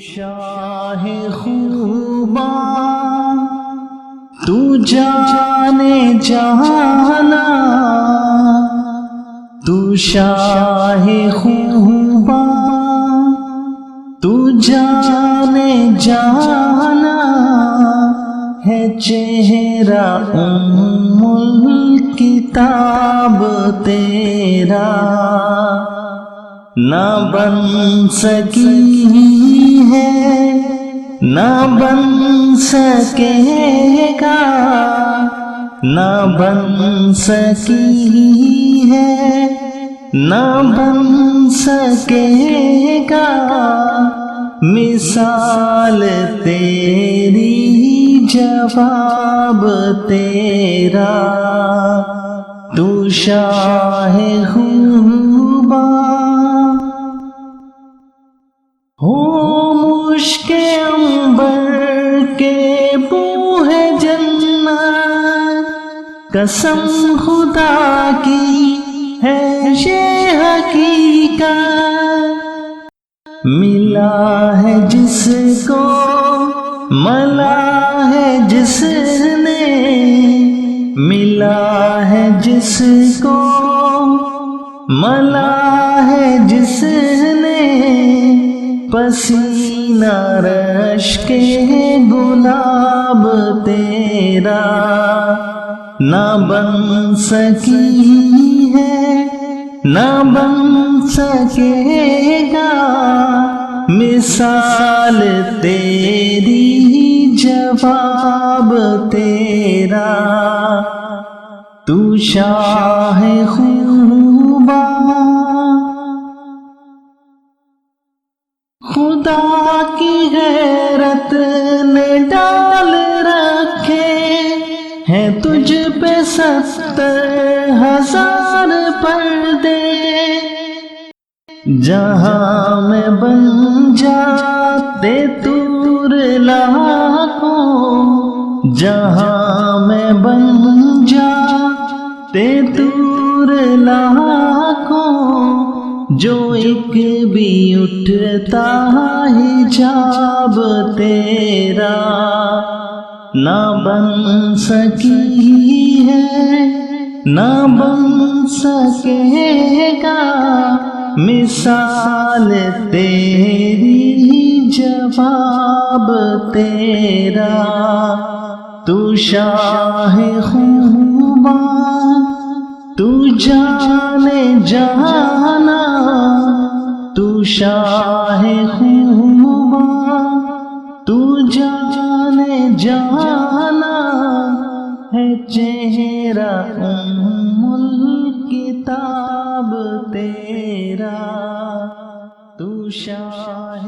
شاہ خوباں تو جانے جانا، تو شاہ خوباں تو جانے جانا ہے، چہرہ ام الکتاب تیرا نہ بن سکی ہے، نہ بن سکے گا، نہ بن سکی ہے، نہ بن سکے گا، مثال تیری جواب تیرا، تو شاہ خوباں ہو، مشک عنبر کے بو ہے جنت، قسم خدا کی ہے یہ حقیقت، ملا ہے جس کو ملا ہے جس نے، ملا ہے جس کو ملا ہے جس نے، پسینہ رش کے گلاب تیرا نہ بن سکی ہے، نہ بن سکے گا، مثال تیری جواب تیرا، تو شاہ خوباں خدا کی غیرت نے ڈال رکھے ہیں تجھ پہ 70,000 پردے، جہاں میں بن جاتے طور لاکھوں، جہاں میں بن جاتے طور لاکھوں، جو ایک بھی اٹھتا حجاب تیرا نہ بن سکی ہے، نہ بن سکے گا، مثال تیری جواب تیرا، تو شاہ خوباں تو جانے جانا، تو شاہ خوباں تو جانے جانا ہے، چہرہ ام الکتاب تیرا، تو شاہ